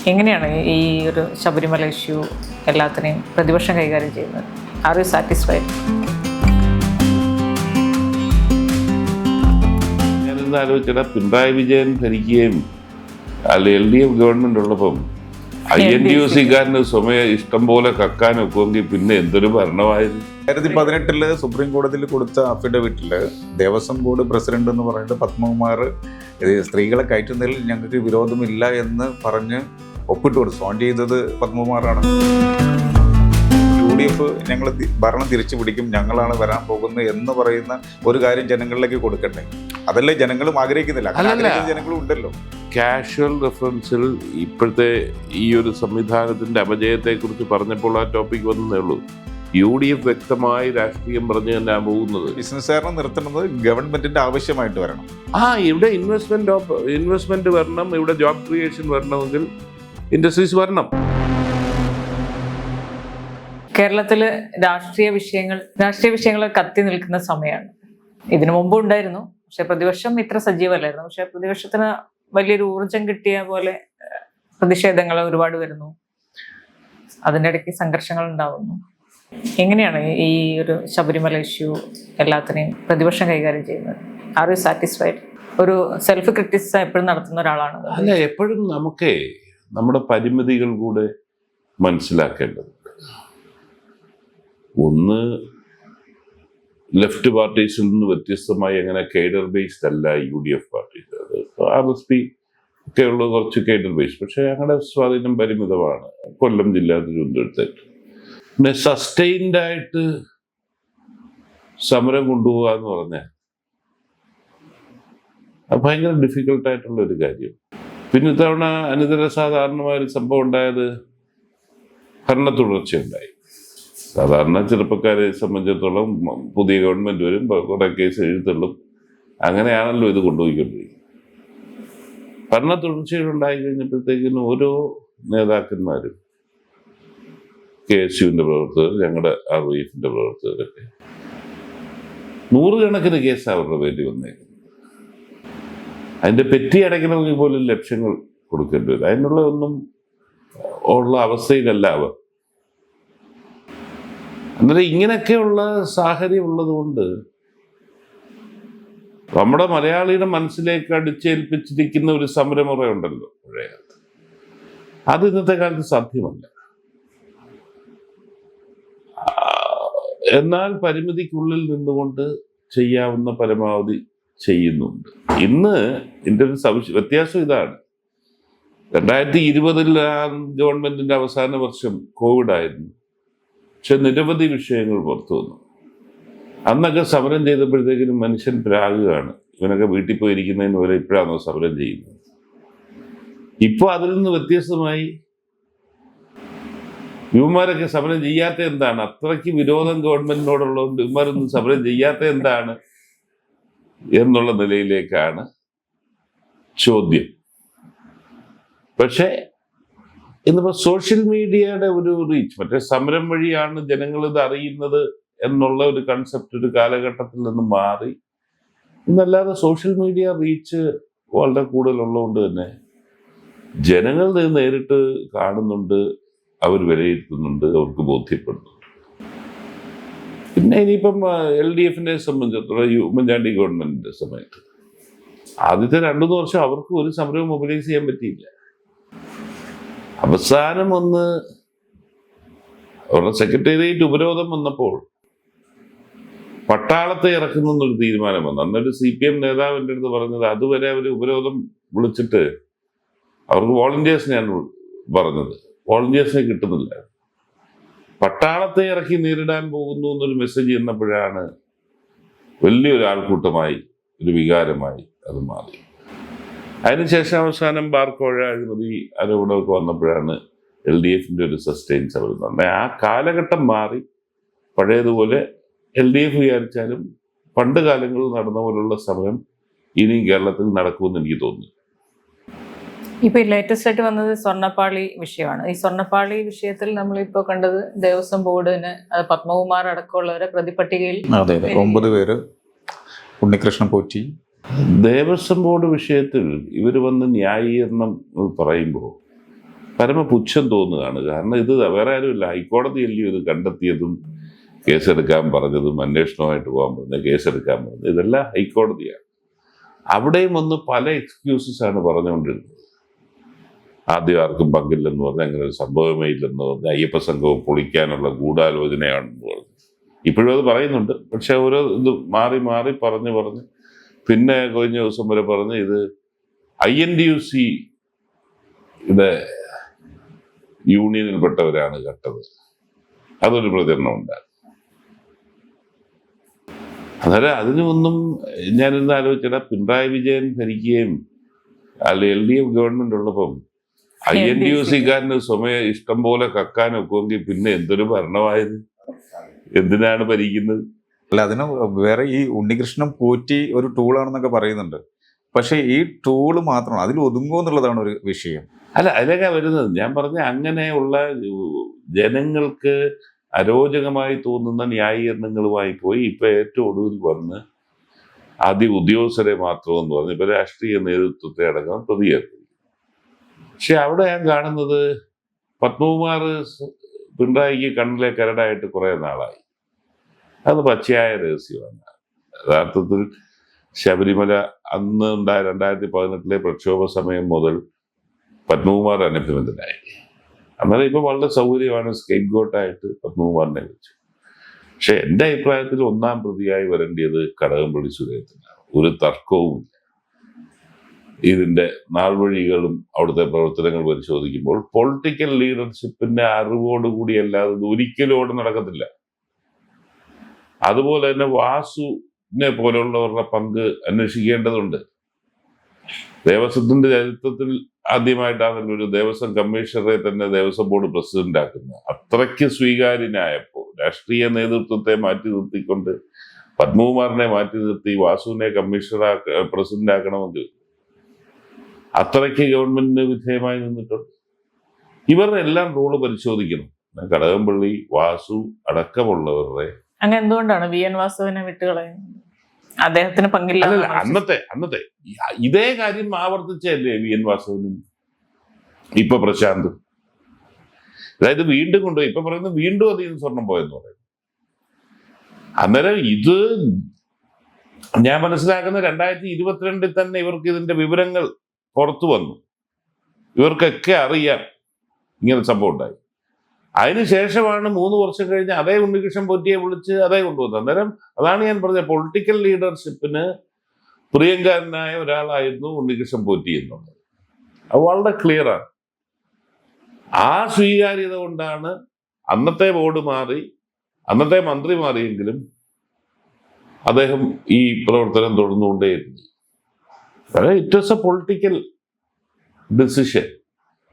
എങ്ങനെയാണ് ഈ ഒരു ശബരിമല ഇഷ്യൂ എല്ലാത്തിനെയും പ്രതിപക്ഷം കൈകാര്യം ചെയ്യുന്നത്? Are you satisfied? ഞാനിന്ന് ആലോചിച്ചാൽ പിണറായി വിജയൻ ഭരിക്കുകയും LDF ഗവൺമെന്റ് ഉള്ളപ്പം INTUC-കാരന് സ്വമയ ഇഷ്ടം പോലെ കക്കാനൊക്കെങ്കിൽ പിന്നെ എന്തൊരു ഭരണമായിരുന്നു. 2018 സുപ്രീം കോടതിയിൽ കൊടുത്ത അഫിഡവിറ്റിൽ ദേവസ്വം ബോർഡ് പ്രസിഡന്റ് എന്ന് പറയുന്നത് പത്മകുമാർ സ്ത്രീകളെ കയറ്റുന്നതിൽ ഞങ്ങൾക്ക് വിരോധമില്ല എന്ന് പറഞ്ഞ് ഒപ്പിട്ട് കൊടുത്തു. ഓൺ ചെയ്തത് പത്മകുമാറാണ്. UDF ഞങ്ങൾ ഭരണം തിരിച്ചു പിടിക്കും, ഞങ്ങളാണ് വരാൻ പോകുന്നത് എന്ന് പറയുന്ന ഒരു കാര്യം ജനങ്ങളിലേക്ക് കൊടുക്കട്ടെ. അതല്ലേ ജനങ്ങളും ആഗ്രഹിക്കുന്നില്ല, ജനങ്ങളും ഉണ്ടല്ലോ. കാഷ്വൽ റെഫറൻസിൽ ഇപ്പോഴത്തെ ഈ ഒരു സംവിധാനത്തിന്റെ അപജയത്തെക്കുറിച്ച് പറഞ്ഞപ്പോൾ ആ ടോപ്പിക് വന്നതേ ഉള്ളൂ. UDF വ്യക്തമായി രാഷ്ട്രീയം പറഞ്ഞു തന്നെ പോകുന്നത് ബിസിനസ്സുകാരനെ നിർത്തുന്നത് ഗവൺമെന്റിന്റെ ആവശ്യമായിട്ട് വരണം. ഇവിടെ ഇൻവെസ്റ്റ്മെന്റ് വരണം, ഇവിടെ ജോബ് ക്രിയേഷൻ വരണമെങ്കിൽ ഇൻഡസ്ട്രീസ് വരണം. കേരളത്തിൽ രാഷ്ട്രീയ വിഷയങ്ങൾ കത്തി നിൽക്കുന്ന സമയമാണ്. ഇതിനു മുമ്പ് ഉണ്ടായിരുന്നു, പക്ഷെ പ്രതിപക്ഷം ഇത്ര സജീവമല്ലായിരുന്നു. പക്ഷെ പ്രതിപക്ഷത്തിന് വലിയൊരു ഊർജം കിട്ടിയ പോലെ പ്രതിഷേധങ്ങൾ ഒരുപാട് വരുന്നു, അതിൻ്റെ ഇടയ്ക്ക് സംഘർഷങ്ങൾ ഉണ്ടാവുന്നു. എങ്ങനെയാണ് ഈ ഒരു ശബരിമല ഇഷ്യൂ എല്ലാത്തിനെയും പ്രതിപക്ഷം കൈകാര്യം ചെയ്യുന്നത്? Are you satisfied? ഒരു സെൽഫ് ക്രിറ്റിസിസം എപ്പോഴും നടത്തുന്ന ഒരാളാണ്. അല്ല, എപ്പോഴും നമുക്ക് നമ്മുടെ പരിമിതികൾ കൂടെ മനസ്സിലാക്കേണ്ടതുണ്ട്. ഒന്ന്, ലെഫ്റ്റ് പാർട്ടീസിൽ നിന്ന് വ്യത്യസ്തമായി അങ്ങനെ കേഡർ ബേസ്ഡ് അല്ല UDF പാർട്ടി. RSP ഒക്കെ ഉള്ള കുറച്ച് കേഡർ ബേസ്ഡ്, പക്ഷെ ഞങ്ങളുടെ സ്വാധീനം പരിമിതമാണ്. കൊല്ലം ജില്ല, തിരുവനന്തപുരത്തേക്ക്. പിന്നെ സസ്റ്റെയിൻഡ് ആയിട്ട് സമരം കൊണ്ടുപോകുക എന്ന് പറഞ്ഞാൽ അത് ഭയങ്കര ഡിഫിക്കൽട്ടായിട്ടുള്ള ഒരു കാര്യം. പിന്നെ ഇത്തവണ അനിതര സാധാരണമായ ഒരു സംഭവം ഉണ്ടായത് ഭരണ തുടർച്ചയുണ്ടായി. സാധാരണ ചെറുപ്പക്കാരെ സംബന്ധിച്ചിടത്തോളം പുതിയ ഗവൺമെന്റ് വരും, കുറെ കേസ് എഴുത്തള്ളും, അങ്ങനെയാണല്ലോ ഇത് കൊണ്ടുപോയിക്കൊണ്ടിരിക്കുന്നത്. ഭരണ തുടർച്ചയുണ്ടായി കഴിഞ്ഞപ്പോഴത്തേക്കിനും ഓരോ നേതാക്കന്മാരും, KSUവിന്റെ പ്രവർത്തകർ, ഞങ്ങളുടെ RYF-ന്റെ പ്രവർത്തകരൊക്കെ നൂറുകണക്കിന് കേസ് അവരുടെ പേരിൽ വന്നേക്കുന്നത്. അതിന്റെ പെറ്റി അടയ്ക്കണമെങ്കിൽ പോലും ലക്ഷങ്ങൾ കൊടുക്കേണ്ടി വരും. അതിനുള്ള ഒന്നും ഉള്ള അവസ്ഥയിലല്ല അവർ. അന്നേരം ഇങ്ങനെയൊക്കെയുള്ള സാഹചര്യം ഉള്ളത് കൊണ്ട് നമ്മുടെ മലയാളിയുടെ മനസ്സിലേക്ക് അടിച്ചേൽപ്പിച്ചിരിക്കുന്ന ഒരു സമരമുറ ഉണ്ടല്ലോ പഴയകാലത്ത്, അത് ഇന്നത്തെ കാലത്ത് സാധ്യമല്ല. എന്നാൽ പരിമിതിക്കുള്ളിൽ നിന്നുകൊണ്ട് ചെയ്യാവുന്ന പരമാവധി ചെയ്യുന്നുണ്ട്. ഇന്ന് ഇതിൻ്റെ ഒരു വ്യത്യാസം ഇതാണ്. 2020 ഗവൺമെന്റിന്റെ അവസാന വർഷം കോവിഡ് ആയിരുന്നു, പക്ഷെ നിരവധി വിഷയങ്ങൾ പുറത്തു വന്നു. അന്നൊക്കെ സമരം ചെയ്തപ്പോഴത്തേക്കിനും മനുഷ്യൻ പ്രാകുകയാണ്, ഇവനൊക്കെ വീട്ടിൽ പോയിരിക്കുന്നതിന് പോലെ ഇപ്പോഴാണോ സമരം ചെയ്യുന്നത്. ഇപ്പോൾ അതിൽ നിന്ന് വ്യത്യസ്തമായി യുവമാരൊക്കെ സമരം ചെയ്യാത്ത എന്താണ്? അത്രയ്ക്ക് വിരോധം ഗവൺമെന്റിനോടുള്ളതുകൊണ്ട് യുവമാരൊന്നും സമരം ചെയ്യാത്ത എന്താണ് എന്നുള്ള നിലയിലേക്കാണ് ചോദ്യം. പക്ഷേ ഇന്നിപ്പോൾ സോഷ്യൽ മീഡിയയുടെ ഒരു റീച്ച്, മറ്റേ സമരം വഴിയാണ് ജനങ്ങൾ ഇത് അറിയുന്നത് എന്നുള്ള ഒരു കൺസെപ്റ്റ് ഒരു കാലഘട്ടത്തിൽ നിന്ന് മാറി ഇന്നല്ലാതെ സോഷ്യൽ മീഡിയ റീച്ച് വളരെ കൂടുതലുള്ളതുകൊണ്ട് തന്നെ ജനങ്ങൾ നേരിട്ട് കാണുന്നുണ്ട്, അവർ വിലയിരുത്തുന്നുണ്ട്, അവർക്ക് ബോധ്യപ്പെടുന്നുണ്ട്. പിന്നെ ഇനിയിപ്പം LDF-നെ സംബന്ധിച്ചിടത്തോളം ഉമ്മൻചാണ്ടി ഗവൺമെന്റിന്റെ സമയത്ത് ആദ്യത്തെ 2-3 വർഷം അവർക്ക് ഒരു സമരവും മൊബിലൈസ് ചെയ്യാൻ പറ്റിയില്ല. അവസാനം ഒന്ന് അവരുടെ സെക്രട്ടേറിയറ്റ് ഉപരോധം വന്നപ്പോൾ പട്ടാളത്തെ ഇറക്കുന്നൊരു തീരുമാനം വന്നു. അന്നൊരു CPM നേതാവിൻ്റെ അടുത്ത് പറഞ്ഞത്, അതുവരെ അവർ ഉപരോധം വിളിച്ചിട്ട് അവർക്ക് വോളണ്ടിയേഴ്സിനെയാണ് പറഞ്ഞത്, വോളണ്ടിയേഴ്സിനെ കിട്ടുന്നില്ല, പട്ടാളത്തെ ഇറക്കി നേരിടാൻ പോകുന്നു എന്നൊരു മെസ്സേജ് ചെന്നപ്പോഴാണ് വലിയൊരു ആൾക്കൂട്ടമായി, ഒരു വികാരമായി അത് മാറി. അതിനുശേഷം അവസാനം ബാർക്കോഴ അഴിമതി ആരോപണമൊക്കെ വന്നപ്പോഴാണ് LDF-ന്റെ ഒരു സസ്റ്റെയിൻ സമരം തന്നെ. ആ കാലഘട്ടം മാറി. പഴയതുപോലെ LDF വിചാരിച്ചാലും പണ്ട് കാലങ്ങളിൽ നടന്ന പോലുള്ള സമരം ഇനിയും കേരളത്തിൽ നടക്കുമെന്ന് എനിക്ക് തോന്നുന്നു. ഇപ്പൊ ലേറ്റസ്റ്റ് ആയിട്ട് വന്നത് സ്വർണ്ണപ്പാളി വിഷയമാണ്. ഈ സ്വർണ്ണപ്പാളി വിഷയത്തിൽ നമ്മളിപ്പോ കണ്ടത് ദേവസ്വം ബോർഡിന് പത്മകുമാർ അടക്കമുള്ളവരെ പ്രതിപട്ടികയിൽ 9 പേര്, ഉണ്ണികൃഷ്ണൻ പോറ്റി. ദേവസ്വം ബോർഡ് വിഷയത്തിൽ ഇവർ വന്ന് ന്യായീകരണം പറയുമ്പോൾ പരമപുച്ഛം തോന്നുകയാണ്. കാരണം ഇത് വേറെ ആരുമില്ല, ഹൈക്കോടതിയല്ലേ ഇത് കണ്ടെത്തിയതും കേസെടുക്കാൻ പറഞ്ഞതും അന്വേഷണമായിട്ട് പോകാൻ പറഞ്ഞത്, കേസെടുക്കാൻ പറഞ്ഞത്, ഇതെല്ലാം ഹൈക്കോടതിയാണ്. അവിടെയും ഒന്ന് പല എക്സ്ക്യൂസസ് ആണ് പറഞ്ഞുകൊണ്ടിരുന്നത്. ആദ്യം ആർക്കും പങ്കില്ലെന്ന് പറഞ്ഞ്, അങ്ങനെ ഒരു സംഭവമേ ഇല്ലെന്ന് പറഞ്ഞ്, അയ്യപ്പ സംഘവും പൊളിക്കാനുള്ള ഗൂഢാലോചനയാണെന്ന് പറഞ്ഞു. ഇപ്പോഴും അത് പറയുന്നുണ്ട്. പക്ഷെ ഓരോ ഇത് മാറി മാറി പറഞ്ഞ് പിന്നെ കഴിഞ്ഞ ദിവസം വരെ പറഞ്ഞ് ഇത് INTUC യൂണിയനിൽപ്പെട്ടവരാണ് കട്ടത്. അതൊരു പ്രചരണം ഉണ്ടായിരുന്നു. അന്നേരം അതിനൊന്നും ഞാനിന്ന് ആലോചിച്ചിട്ട്, പിണറായി വിജയൻ ഭരിക്കുകയും അല്ല LDF ഗവൺമെന്റ് ഉള്ളപ്പം INTUC-കാരന് സ്വമയം ഇഷ്ടം പോലെ കക്കാനൊക്കെ എങ്കിൽ പിന്നെ എന്തൊരു ഭരണമായത്? എന്തിനാണ് ഭരിക്കുന്നത്? അല്ല, അതിന് വേറെ ഈ ഉണ്ണികൃഷ്ണൻ പോറ്റി ഒരു ടൂളാണെന്നൊക്കെ പറയുന്നുണ്ട്. പക്ഷെ ഈ ടൂള് മാത്രമാണ് അതിൽ ഒതുങ്ങുമോ എന്നുള്ളതാണ് ഒരു വിഷയം. അല്ല, അതിലേക്കാ വരുന്നത്. ഞാൻ പറഞ്ഞ അങ്ങനെയുള്ള ജനങ്ങൾക്ക് അരോചകമായി തോന്നുന്ന ന്യായീകരണങ്ങളുമായി പോയി ഇപ്പൊ ഏറ്റവും ഒടുവിൽ വന്ന് ആദ്യ ഉദ്യോഗസ്ഥരെ മാത്രമെന്ന് പറഞ്ഞ് ഇപ്പൊ രാഷ്ട്രീയ നേതൃത്വത്തെ അടക്കം പ്രതിയേർക്കും. പക്ഷെ അവിടെ ഞാൻ കാണുന്നത് പത്മകുമാർ പിണറായിക്ക് കണ്ണിലെ കരടായിട്ട് കുറെ നാളായി. അത് പച്ചയായ രഹസ്യമാണ്. യഥാർത്ഥത്തിൽ ശബരിമല അന്ന് ഉണ്ടായ 2018 പ്രക്ഷോഭ സമയം മുതൽ പത്മകുമാർ അനഭിനന്ദനായി. അന്നേരം ഇപ്പൊ വളരെ സൗകര്യമാണ്, സ്കേപ്പ് ഗോട്ടായിട്ട് പത്മകുമാറിനെ വെച്ചു. പക്ഷെ എൻ്റെ അഭിപ്രായത്തിൽ ഒന്നാം പ്രതിയായി വരേണ്ടത് കടകംപള്ളി സുരേന്ദ്രനാണ്. ഒരു തർക്കവുമില്ല. ഇതിന്റെ നാൾവഴികളും അവിടുത്തെ പ്രവർത്തനങ്ങൾ പരിശോധിക്കുമ്പോൾ പൊളിറ്റിക്കൽ ലീഡർഷിപ്പിന്റെ അറിവോടുകൂടി അല്ലാതെ ഇത് ഒരിക്കലും അവിടെ നടക്കത്തില്ല. അതുപോലെ തന്നെ വാസുവിനെ പോലുള്ളവരുടെ പങ്ക് അന്വേഷിക്കേണ്ടതുണ്ട്. ദേവസ്വത്തിന്റെ ചരിത്രത്തിൽ ആദ്യമായിട്ടാണ് ഒരു ദേവസ്വം കമ്മീഷണറെ തന്നെ ദേവസ്വം ബോർഡ് പ്രസിഡന്റ് ആക്കുന്നത്. അത്രയ്ക്ക് സ്വീകാര്യനായപ്പോൾ രാഷ്ട്രീയ നേതൃത്വത്തെ മാറ്റി നിർത്തിക്കൊണ്ട് പത്മകുമാറിനെ മാറ്റി നിർത്തി വാസുവിനെ പ്രസിഡന്റ് ആക്കണമെങ്കിൽ അത്രയ്ക്ക് ഗവൺമെന്റിന് വിധേയമായി നിന്നിട്ടുണ്ട്. ഇവരുടെ എല്ലാം റോള് പരിശോധിക്കണം. കടകംപള്ളി, വാസു അടക്കമുള്ളവരുടെ. അങ്ങനെ എന്തുകൊണ്ടാണ് VN വാസുവിനെ വിട്ടുകളയുന്നത്? അദ്ദേഹത്തിന് പങ്കില്ല. അന്നത്തെ ഇതേ കാര്യം ആവർത്തിച്ചല്ലേ VN വാസുവിനും ഇപ്പൊ പ്രശാന്ത്. അതായത് വീണ്ടും കൊണ്ടുപോയി ഇപ്പൊ പറയുന്നത് വീണ്ടും അധികം സ്വർണം പോയെന്ന് പറയുന്നു. അന്നേരം ഇത് ഞാൻ മനസ്സിലാക്കുന്ന 2022 തന്നെ ഇവർക്ക് ഇതിന്റെ വിവരങ്ങൾ പുറത്തു വന്നു. ഇവർക്കൊക്കെ അറിയാം ഇങ്ങനെ സംഭവം ഉണ്ടായി. അതിനുശേഷമാണ് 3 വർഷം കഴിഞ്ഞ് അതേ ഉണ്ണികൃഷ്ണൻ പോറ്റിയെ വിളിച്ച് അതേ കൊണ്ടുവന്നത്. അന്നേരം അതാണ് ഞാൻ പറഞ്ഞത്, പൊളിറ്റിക്കൽ ലീഡർഷിപ്പിന് പ്രിയങ്കാരനായ ഒരാളായിരുന്നു ഉണ്ണികൃഷ്ണൻ പോറ്റി എന്നുള്ളത്. അത് വളരെ ക്ലിയറാണ്. ആ സ്വീകാര്യത കൊണ്ടാണ് അന്നത്തെ ബോർഡ് മാറി, അന്നത്തെ മന്ത്രി മാറിയെങ്കിലും അദ്ദേഹം ഈ പ്രവർത്തനം തുടർന്നുകൊണ്ടേയിരുന്നു. It was a political decision.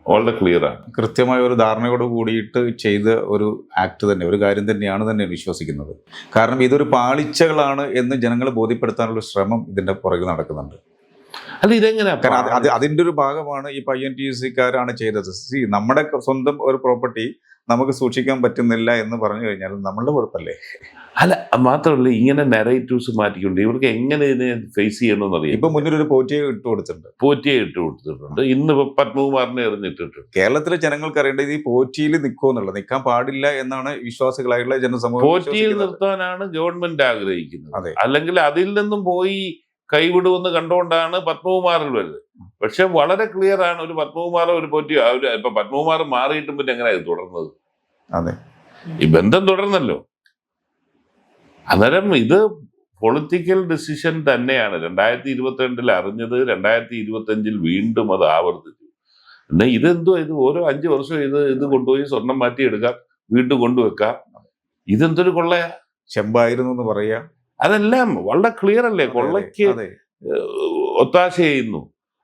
വളരെ ക്ലിയറാണ്. കൃത്യമായ ഒരു ധാരണയോട് കൂടിയിട്ട് ചെയ്ത ഒരു ആക്ട് തന്നെ, ഒരു കാര്യം തന്നെയാണ് തന്നെ വിശ്വസിക്കുന്നത്. കാരണം ഇതൊരു പാളിച്ചകളാണ് എന്ന് ജനങ്ങളെ ബോധ്യപ്പെടുത്താനുള്ള ശ്രമം ഇതിന്റെ പുറകിൽ നടക്കുന്നുണ്ട്. അല്ല, ഇതെങ്ങനെയാ? കാരണം അതിന്റെ ഒരു ഭാഗമാണ് ഈ INTUC-കാരാണ് ചെയ്തത്. നമ്മുടെ സ്വന്തം ഒരു പ്രോപ്പർട്ടി നമുക്ക് സൂക്ഷിക്കാൻ പറ്റുന്നില്ല എന്ന് പറഞ്ഞു കഴിഞ്ഞാൽ നമ്മളുടെ കുഴപ്പമല്ലേ? അല്ല, മാത്രമല്ല ഇങ്ങനെ നെറേറ്റീവ്സ് മാറ്റിക്കൊണ്ട് ഇവർക്ക് എങ്ങനെ ഇതിനെ ഫേസ് ചെയ്യണമെന്ന് അറിയാം. ഇപ്പൊ മുന്നിൽ ഒരു പോറ്റിയെ ഇട്ട് കൊടുത്തിട്ടുണ്ട്. ഇന്ന് പത്മകുമാറിനെ എറിഞ്ഞിട്ടിട്ടുണ്ട്. കേരളത്തിലെ ജനങ്ങൾക്ക് അറിയേണ്ടത് ഈ പോറ്റിയിൽ നിൽക്കുമെന്നുള്ളത്, നിൽക്കാൻ പാടില്ല എന്നാണ് വിശ്വാസികളായുള്ള ജനസമൂഹം. പോറ്റിയിൽ നിർത്താനാണ് ഗവൺമെന്റ് ആഗ്രഹിക്കുന്നത്. അല്ലെങ്കിൽ അതിൽ നിന്നും പോയി കൈവിടുമെന്ന് കണ്ടുകൊണ്ടാണ് പത്മകുമാറിൽ വരുന്നത്. പക്ഷെ വളരെ ക്ലിയർ ആണ്, ഒരു പത്മകുമാറോ ഒരു പോറ്റിയോ ഇപ്പൊ പത്മകുമാർ മാറിയിട്ടും പിന്നെ എങ്ങനെയാ തുടർന്നത്? അതെ, ഈ ബന്ധം തുടർന്നല്ലോ. അന്നേരം ഇത് പൊളിറ്റിക്കൽ ഡിസിഷൻ തന്നെയാണ്. 2022 അറിഞ്ഞത് 2025 വീണ്ടും അത് ആവർത്തിച്ചു. എന്നാൽ ഇതെന്തോ ഇത് ഓരോ 5 വർഷം ഇത് കൊണ്ടുപോയി സ്വർണം മാറ്റിയെടുക്കാം, വീണ്ടും കൊണ്ടുവെക്കാം. ഇതെന്തൊരു കൊള്ളയാ? ചെമ്പായിരുന്നു എന്ന് പറയാ. അതെല്ലാം വളരെ ക്ലിയർ അല്ലേ? കൊള്ളയ്ക്ക് ഒത്താശ ചെയ്യുന്നു.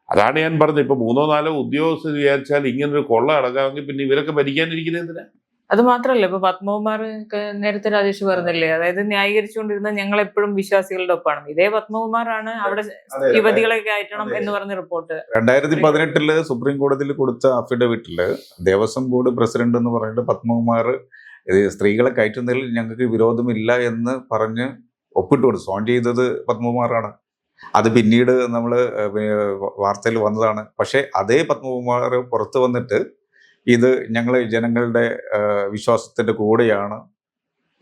അതാണ് ഞാൻ പറഞ്ഞത്. ഇപ്പൊ 3-4 ഉദ്യോഗസ്ഥർ വിചാരിച്ചാൽ ഇങ്ങനൊരു കൊള്ള അടക്കാമെങ്കിൽ പിന്നെ ഇവരൊക്കെ ഭരിക്കാനിരിക്കുന്നത് എന്തിനാ? അത് മാത്രല്ല, ഇപ്പൊ പത്മകുമാർ നേരത്തെ രാജേഷ് പറഞ്ഞില്ലേ, അതായത് ന്യായീകരിച്ചുകൊണ്ടിരുന്ന ഞങ്ങൾ എപ്പോഴും വിശ്വാസികളുടെ ഒപ്പാണ്. ഇതേ പത്മകുമാറാണ് അവിടെ യുവതികളെ കയറ്റണം എന്ന് പറഞ്ഞ റിപ്പോർട്ട് 2018 സുപ്രീം കോടതിയിൽ കൊടുത്ത അഫിഡവിറ്റില് ദേവസ്വം ബോർഡ് പ്രസിഡന്റ് എന്ന് പറഞ്ഞിട്ട് പത്മകുമാർ സ്ത്രീകളെ കയറ്റുന്നതിൽ ഞങ്ങൾക്ക് വിരോധമില്ല എന്ന് പറഞ്ഞ് ഒപ്പിട്ട് കൊടുത്തു. സോൺ ചെയ്തത് പത്മകുമാറാണ്. അത് പിന്നീട് നമ്മൾ വാർത്തയിൽ വന്നതാണ്. പക്ഷെ അതേ പത്മകുമാർ പുറത്ത് വന്നിട്ട് ഇത് ഞങ്ങൾ ജനങ്ങളുടെ വിശ്വാസത്തിന്റെ കൂടെയാണ്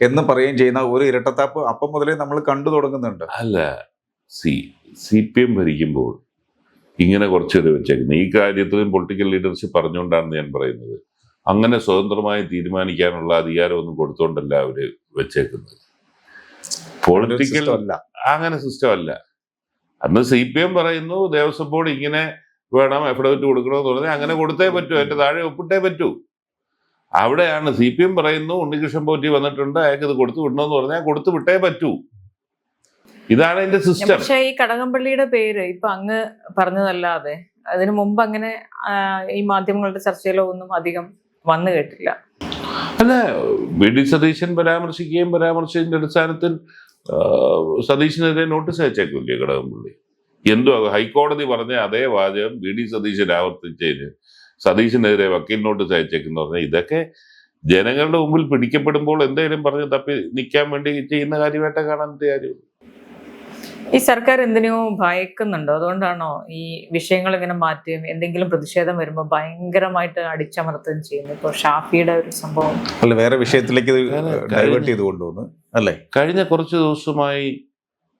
എന്ന് പറയുകയും ചെയ്യുന്ന ഒരു ഇരട്ടത്താപ്പ് അപ്പം മുതലേ നമ്മൾ കണ്ടു തുടങ്ങുന്നുണ്ട്. അല്ല, CPM ഭരിക്കുമ്പോൾ ഇങ്ങനെ കുറച്ചൊരു വെച്ചേക്കുന്നത് ഈ കാര്യത്തിലും പൊളിറ്റിക്കൽ ലീഡർഷിപ്പ് പറഞ്ഞുകൊണ്ടാണ് ഞാൻ പറയുന്നത്. അങ്ങനെ സ്വതന്ത്രമായി തീരുമാനിക്കാനുള്ള അധികാരമൊന്നും കൊടുത്തോണ്ടല്ല അവര് വെച്ചേക്കുന്നത്. പൊളിറ്റിക്കൽ അല്ല, അങ്ങനെ സിസ്റ്റം അല്ല. അന്ന് CPM പറയുന്നു ദേവസ്വം ബോർഡ് ഇങ്ങനെ വേണം, അഫിഡവിറ്റ് കൊടുക്കണമെന്ന് പറഞ്ഞാൽ അങ്ങനെ കൊടുത്തേ പറ്റൂ, അതിന്റെ താഴെ ഒപ്പിട്ടേ പറ്റൂ. അവിടെയാണ് CPM പറയുന്നു ഉണ്ണികൃഷ്ണൻ പോറ്റി വന്നിട്ടുണ്ട്, അയാൾക്ക് ഇത് കൊടുത്തു വിടണമെന്ന് പറഞ്ഞാൽ കൊടുത്തു വിട്ടേ പറ്റൂ. ഇതാണ് അതിന്റെ സിസ്റ്റം. പക്ഷെ ഈ കടകംപള്ളിയുടെ പേര് ഇപ്പൊ അങ്ങ് പറഞ്ഞതല്ലാതെ അതിനു മുമ്പ് അങ്ങനെ ഈ മാധ്യമങ്ങളുടെ ചർച്ചയിലോ ഒന്നും അധികം വന്നു കേട്ടില്ല. അല്ല, VD സതീശൻ പരാമർശിച്ചതിന്റെ അടിസ്ഥാനത്തിൽ സതീശനെതിരെ നോട്ടീസ് അയച്ചേക്കില്ലേ കടകംപള്ളി? എന്തോ ഹൈക്കോടതി പറഞ്ഞ അതേ വാചകം VD സതീശൻ ആവർത്തിച്ചതിന് സതീശനെതിരെ വക്കീൽ നോട്ടീസ് അയച്ചേക്കെന്ന് പറഞ്ഞാൽ ഇതൊക്കെ ജനങ്ങളുടെ മുമ്പിൽ പിടിക്കപ്പെടുമ്പോൾ എന്തെങ്കിലും പറഞ്ഞ് തപ്പി നിൽക്കാൻ വേണ്ടി ചെയ്യുന്ന കാര്യമായിട്ട് കാണാൻ കാര്യം. ഈ സർക്കാർ എന്തിനോ ഭയക്കുന്നുണ്ടോ? അതുകൊണ്ടാണോ ഈ വിഷയങ്ങൾ ഇങ്ങനെ മാറ്റുകയും എന്തെങ്കിലും പ്രതിഷേധം വരുമ്പോൾ ഭയങ്കരമായിട്ട് അടിച്ചമർത്തുകയും ചെയ്യുന്നത്? ഇപ്പോൾ ഷാഫിയുടെ ഒരു സംഭവം അല്ല, വേറെ വിഷയത്തിലേക്ക് ഡൈവേർട്ട് ചെയ്ത് കൊണ്ടുവന്നു അല്ലേ? കഴിഞ്ഞ കുറച്ച് ദിവസമായി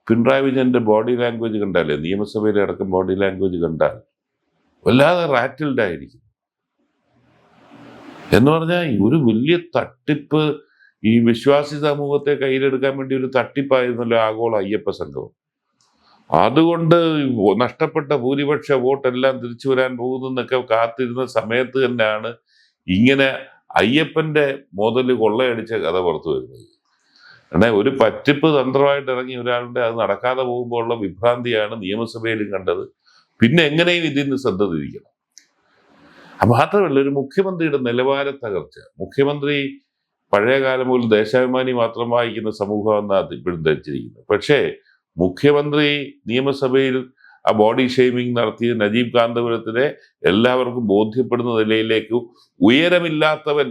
പിണറായി വിജയന്റെ ബോഡി ലാംഗ്വേജ് കണ്ടാലേ, നിയമസഭയിലെ അടക്കം ബോഡി ലാംഗ്വേജ് കണ്ടാൽ വല്ലാതെ റാറ്റിൽഡ് ആയിരിക്കും. എന്ന് പറഞ്ഞാൽ ഒരു വലിയ തട്ടിപ്പ്, ഈ വിശ്വാസി സമൂഹത്തെ കയ്യിലെടുക്കാൻ വേണ്ടി ഒരു തട്ടിപ്പായിരുന്നല്ലോ ആഗോള അയ്യപ്പ സംഘം. അതുകൊണ്ട് നഷ്ടപ്പെട്ട ഭൂരിപക്ഷ വോട്ടെല്ലാം തിരിച്ചു വരാൻ പോകുന്നൊക്കെ കാത്തിരുന്ന സമയത്ത് തന്നെയാണ് ഇങ്ങനെ അയ്യപ്പന്റെ മുതല് കൊള്ളയടിച്ച കഥ പുറത്തു വരുന്നത്. എന്നാൽ ഒരു പറ്റിപ്പ് തന്ത്രമായിട്ട് ഇറങ്ങി ഒരാളുടെ അത് നടക്കാതെ പോകുമ്പോൾ ഉള്ള വിഭ്രാന്തിയാണ് നിയമസഭയിലും കണ്ടത്. പിന്നെ എങ്ങനെയും ഇതിൽ നിന്ന് ശ്രദ്ധ തിരിക്കണം. മാത്രമല്ല, ഒരു മുഖ്യമന്ത്രിയുടെ നിലവാര തകർച്ച. മുഖ്യമന്ത്രി പഴയകാലം മുതൽ ദേശാഭിമാനി മാത്രം വായിക്കുന്ന സമൂഹമെന്നാണ് ഇപ്പോഴും ധരിച്ചിരിക്കുന്നത്. പക്ഷേ മുഖ്യമന്ത്രി നിയമസഭയിൽ ആ ബോഡി ഷെയ്മിങ് നടത്തിയ നജീബ് കാന്തപുരത്തിനെ എല്ലാവർക്കും ബോധ്യപ്പെടുന്ന നിലയിലേക്ക് ഉയരമില്ലാത്തവൻ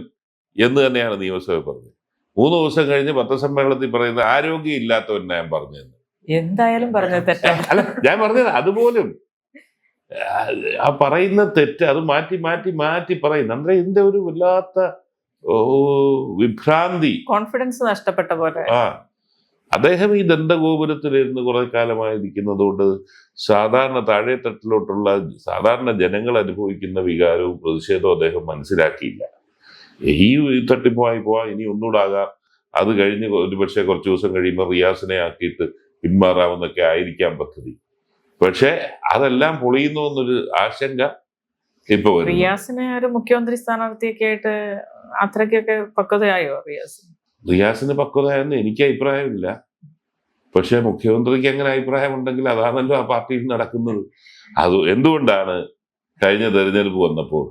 എന്ന് തന്നെയാണ് നിയമസഭ പറഞ്ഞത്. 3 ദിവസം കഴിഞ്ഞ് പത്രസമ്മേളനത്തിൽ പറയുന്നത് ആരോഗ്യം ഇല്ലാത്തവൻ ഞാൻ പറഞ്ഞതെന്ന്. എന്തായാലും പറഞ്ഞത് അല്ല, ഞാൻ പറഞ്ഞത് അതുപോലും ആ പറയുന്ന തെറ്റ് അത് മാറ്റി മാറ്റി മാറ്റി പറയുന്നു. ಅಂದ್ರೆ ഇതിന്റെ ഒരു വല്ലാത്ത വിഭ്രാന്തി, കോൺഫിഡൻസ് നഷ്ടപ്പെട്ട പോലെ. അദ്ദേഹം ഈ ദന്തഗോപുരത്തിലിരുന്ന് കുറെ കാലമായി ഇരിക്കുന്നത് കൊണ്ട് സാധാരണ താഴെത്തട്ടിലോട്ടുള്ള സാധാരണ ജനങ്ങൾ അനുഭവിക്കുന്ന വികാരവും പ്രതിഷേധവും അദ്ദേഹം മനസ്സിലാക്കിയില്ല. ഈ തട്ടിപ്പായി പോവാ, ഇനി ഒന്നുകൂടാകാം, അത് കഴിഞ്ഞ് ഒരുപക്ഷെ കുറച്ച് ദിവസം കഴിയുമ്പോൾ റിയാസിനെ ആക്കിയിട്ട് പിന്മാറാമെന്നൊക്കെ ആയിരിക്കാം പദ്ധതി. പക്ഷെ അതെല്ലാം പൊളിയുന്നു എന്നൊരു ആശങ്ക ഇപ്പൊ വരും. റിയാസിനെ ഒരു മുഖ്യമന്ത്രി സ്ഥാനാർത്ഥിയൊക്കെ ആയിട്ട് അത്രയ്ക്കൊക്കെ പക്വതയായോ? റിയാസിന് പക്വതയെന്ന് എനിക്ക് അഭിപ്രായമില്ല. പക്ഷെ മുഖ്യമന്ത്രിക്ക് എങ്ങനെ അഭിപ്രായം ഉണ്ടെങ്കിൽ അതാണല്ലോ ആ പാർട്ടിയിൽ നടക്കുന്നത്. അത് എന്തുകൊണ്ടാണ് കഴിഞ്ഞ തെരഞ്ഞെടുപ്പ് വന്നപ്പോൾ